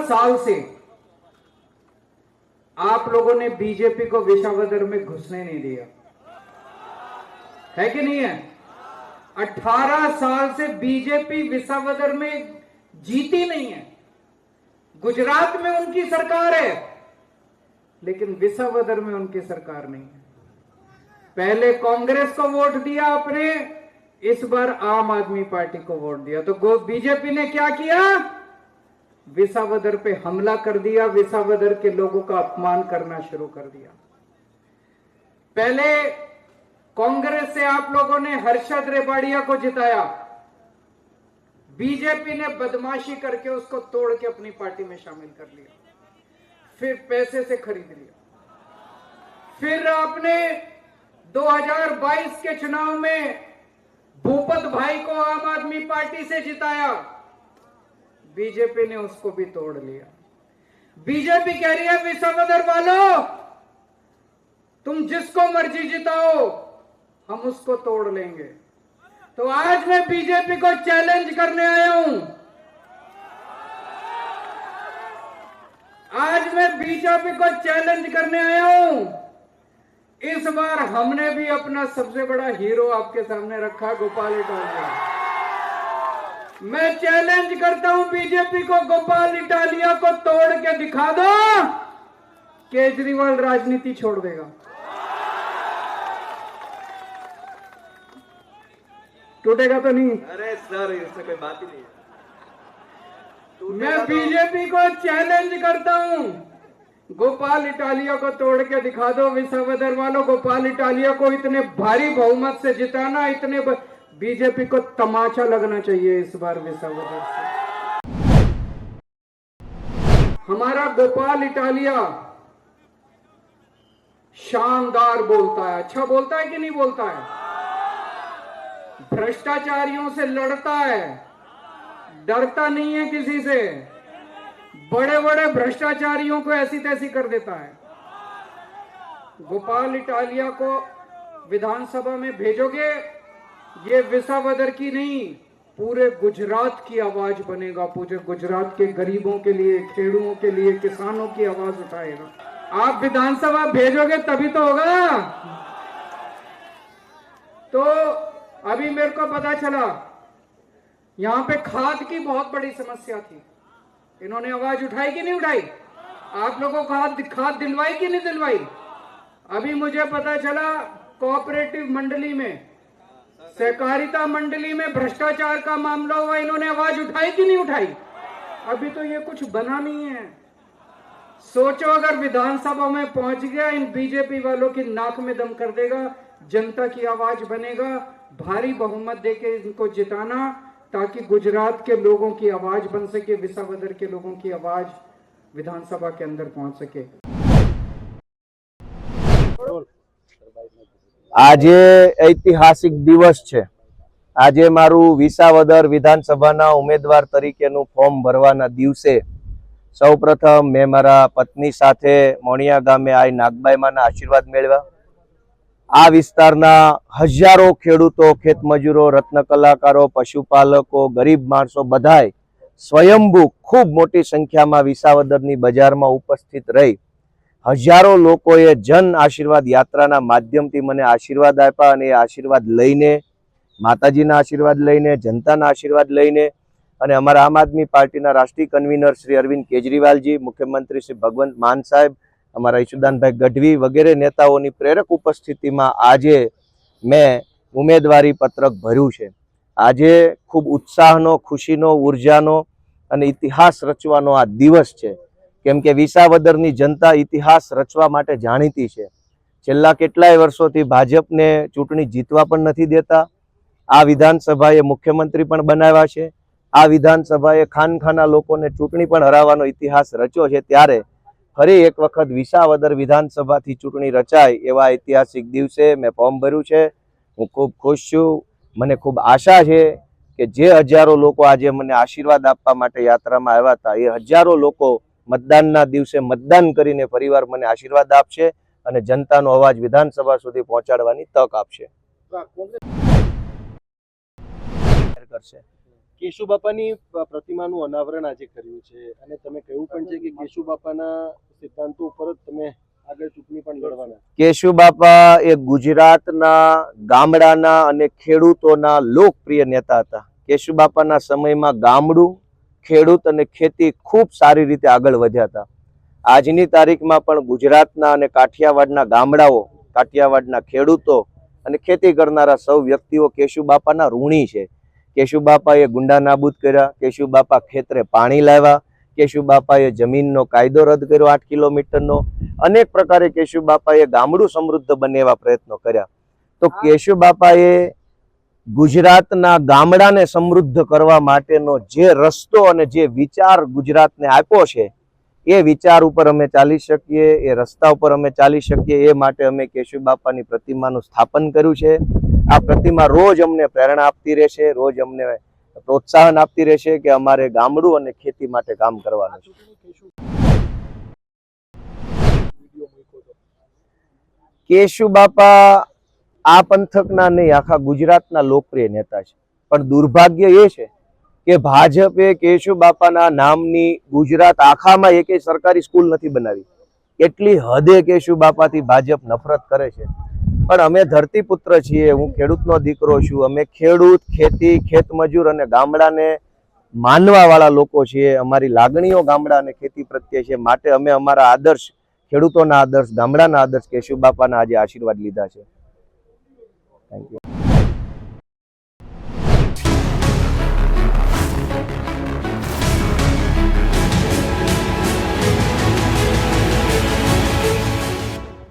साल से आप लोगों ने बीजेपी को विसावदर में घुसने नहीं दिया, है कि नहीं है? 18 साल से बीजेपी विसावदर में जीती नहीं है। गुजरात में उनकी सरकार है, लेकिन विसावदर में उनकी सरकार नहीं है। पहले कांग्रेस को वोट दिया आपने, इस बार आम आदमी पार्टी को वोट दिया। तो बीजेपी ने क्या किया? विसावदर पे हमला कर दिया, विसावदर के लोगों का अपमान करना शुरू कर दिया। पहले कांग्रेस से आप लोगों ने हर्षद रेवाड़िया को जिताया, बीजेपी ने बदमाशी करके उसको तोड़ के अपनी पार्टी में शामिल कर लिया, फिर पैसे से खरीद लिया। फिर आपने 2022 के चुनाव में भूपत भाई को आम आदमी पार्टी से जिताया, बीजेपी ने उसको भी तोड़ लिया। बीजेपी कह रही है विसावदर वालों, तुम जिसको मर्जी जिताओ, हम उसको तोड़ लेंगे। तो आज मैं बीजेपी को चैलेंज करने आया हूं। आज मैं बीजेपी को चैलेंज करने आया हूं। इस बार हमने भी अपना सबसे बड़ा हीरो आपके सामने रखा, गोपाल इटालिया। मैं चैलेंज करता हूं बीजेपी को, गोपाल इटालिया को तोड़ के दिखा दो, केजरीवाल राजनीति छोड़ देगा। टूटेगा तो नहीं? अरे सर, इससे कोई बात ही नहीं है। मैं बीजेपी को चैलेंज करता हूं, गोपाल इटालिया को तोड़ के दिखा दो। विसावदर वालों, गोपाल इटालिया को इतने भारी बहुमत से जिताना, इतने बीजेपी को तमाचा लगना चाहिए इस बार विसावदर से। हमारा गोपाल इटालिया शानदार बोलता है, अच्छा बोलता है कि नहीं बोलता है? भ्रष्टाचारियों से लड़ता है, डरता नहीं है किसी से, बड़े बड़े भ्रष्टाचारियों को ऐसी तैसी कर देता है। गोपाल इटालिया को विधानसभा में भेजोगे, ये विसावदर की नहीं, पूरे गुजरात की आवाज बनेगा। पूरे गुजरात के गरीबों के लिए, खेडूओं के लिए, किसानों की आवाज उठाएगा। आप विधानसभा भेजोगे तभी तो होगा। तो अभी मेरे को पता चला यहां पे खाद की बहुत बड़ी समस्या थी, इन्होंने आवाज उठाई कि नहीं उठाई? आप लोगों को खाद दिलवाई कि नहीं दिलवाई? अभी मुझे पता चला कोऑपरेटिव मंडली में, सहकारिता मंडली में भ्रष्टाचार का मामला हुआ, इन्होंने आवाज उठाई कि नहीं उठाई? अभी तो ये कुछ बना नहीं है। सोचो अगर विधानसभा में पहुंच गया, इन बीजेपी वालों की नाक में दम कर देगा, जनता की आवाज बनेगा, भारी बहुमत देके इनको जिताना, ताकि गुजरात के लोगों की आवाज बन सके, विसावदर के लोगों की आवाज विधानसभा के अंदर पहुंच सके। આજે ઐતિહાસિક દિવસ છે। આજે મારું વિસાવદર વિધાનસભાના ઉમેદવાર તરીકેનું ફોર્મ ભરવાના દિવસે સૌપ્રથમ મેં મારા પત્ની સાથે મોણિયા ગામે આવી નાગબાઈમાના આશીર્વાદ મેળવ્યા। આ વિસ્તારના હજારો ખેડૂતો, ખેતમજૂરો, રત્ન કલાકારો, પશુપાલકો, ગરીબ માણસો બધાય સ્વયંભૂ ખૂબ મોટી સંખ્યામાં વિસાવદરની બજારમાં ઉપસ્થિત રહી હજારો લોકોએ જન આશીર્વાદ યાત્રાના માધ્યમથી મને આશીર્વાદ આપ્યા અને એ આશીર્વાદ લઈને, માતાજીના આશીર્વાદ લઈને, જનતાના આશીર્વાદ લઈને અને અમારા આમ આદમી પાર્ટીના રાષ્ટ્રીય કન્વીનર શ્રી અરવિંદ કેજરીવાલજી, મુખ્યમંત્રી શ્રી ભગવંત માન સાહેબ, અમારા ઈશુદાનભાઈ ગઢવી વગેરે નેતાઓની પ્રેરક ઉપસ્થિતિમાં આજે મેં ઉમેદવારી પત્રક ભર્યું છે. આજે ખૂબ ઉત્સાહનો, ખુશીનો, ઉર્જાનો અને ઇતિહાસ રચવાનો આ દિવસ છે. કેમ કે વિસાવદરની જનતા ઇતિહાસ રચવા માટે જાણીતી છે. છેલ્લા કેટલાય વર્ષોથી ભાજપને ચૂંટણી જીતવા પણ નથી દેતા. આ વિધાનસભાએ મુખ્યમંત્રી પણ બનાવ્યા છે. આ વિધાનસભાએ ખાનખાના લોકોને ચૂંટણી પણ હરાવવાનો ઇતિહાસ રચ્યો છે. ત્યારે ફરી એક વખત વિસાવદર વિધાનસભાથી ચૂંટણી રચાય એવા ઐતિહાસિક દિવસે મેં ફોર્મ ભર્યું છે. હું ખૂબ ખુશ છું. મને ખૂબ આશા છે કે જે હજારો લોકો આજે મને આશીર્વાદ આપવા માટે યાત્રામાં આવ્યા હતા, એ હજારો લોકો મતદાનના દિવસે મતદાન કરીને ફરીવાર મને આશીર્વાદ આપશે અને જનતાનો અવાજ વિધાનસભા સુધી પહોંચાડવાની તક આપશે. કેશુ બાપાની પ્રતિમાનું અનાવરણ આજે કર્યું છે અને તમે કહ્યું પણ છે કે કેશુ બાપાના સિદ્ધાંતો ઉપર જ તમે આગળ ચૂંટણી પણ લડવાના. કેશુ બાપા એ ગુજરાતના ગામડાના અને ખેડૂતોના લોકપ્રિય નેતા હતા. કેશુ બાપાના સમયમાં ગામડું, ખેડૂત અને ખેતી ખૂબ સારી રીતે આગળ વધ્યા હતા. આજની તારીખમાં પણ ગુજરાતના અને કાઠિયાવાડના ગામડાઓ, કાઠિયાવાડના ખેડૂતો અને ખેતી કરનારા સૌ વ્યક્તિઓ કેશુ બાપાના ઋણી છે. કેશુ બાપાએ ગુંડા નાબૂદ કર્યા, કેશુ બાપા ખેતરે પાણી લાવ્યા, કેશુ બાપાએ જમીનનો કાયદો રદ કર્યો 8 કિલોમીટરનો. અનેક પ્રકારે કેશુ બાપાએ ગામડું સમૃદ્ધ બને એવા પ્રયત્નો કર્યા. તો કેશુ બાપાએ ગુજરાતના ગામડાને સમૃદ્ધ કરવા માટેનો જે રસ્તો અને જે વિચાર ગુજરાતને આપ્યો છે, એ વિચાર ઉપર અમે ચાલી શકીએ, એ રસ્તા ઉપર અમે ચાલી શકીએ, એ માટે અમે કેશુ બાપાની પ્રતિમાનું સ્થાપન કર્યું છે. આ પ્રતિમા રોજ અમને પ્રેરણા આપતી રહેશે, રોજ અમને પ્રોત્સાહન આપતી રહેશે કે અમારે ગામડું અને ખેતી માટે કામ કરવાનું છે. કેશુ બાપા આ પંથકના નહીં, આખા ગુજરાતના લોકપ્રિય નેતા છે. પણ દુર્ભાગ્ય એ છે કે ભાજપે કેશુ બાપાના નામની ગુજરાત આખામાં એકેય સરકારી સ્કૂલ નથી બનાવી. એટલી હદે કેશુ બાપાથી ભાજપ નફરત કરે છે. પણ અમે ધરતીપુત્ર છીએ, હું ખેડૂતનો દીકરો છું. અમે ખેડૂત, ખેતી, ખેતમજૂર અને ગામડાને માનવા વાળા લોકો છીએ. અમારી લાગણીઓ ગામડા અને ખેતી પ્રત્યે છે. માટે અમે અમારા આદર્શ, ખેડૂતોના આદર્શ, ગામડાના આદર્શ કેશુ બાપાના આજે આશીર્વાદ લીધા છે. Thank you.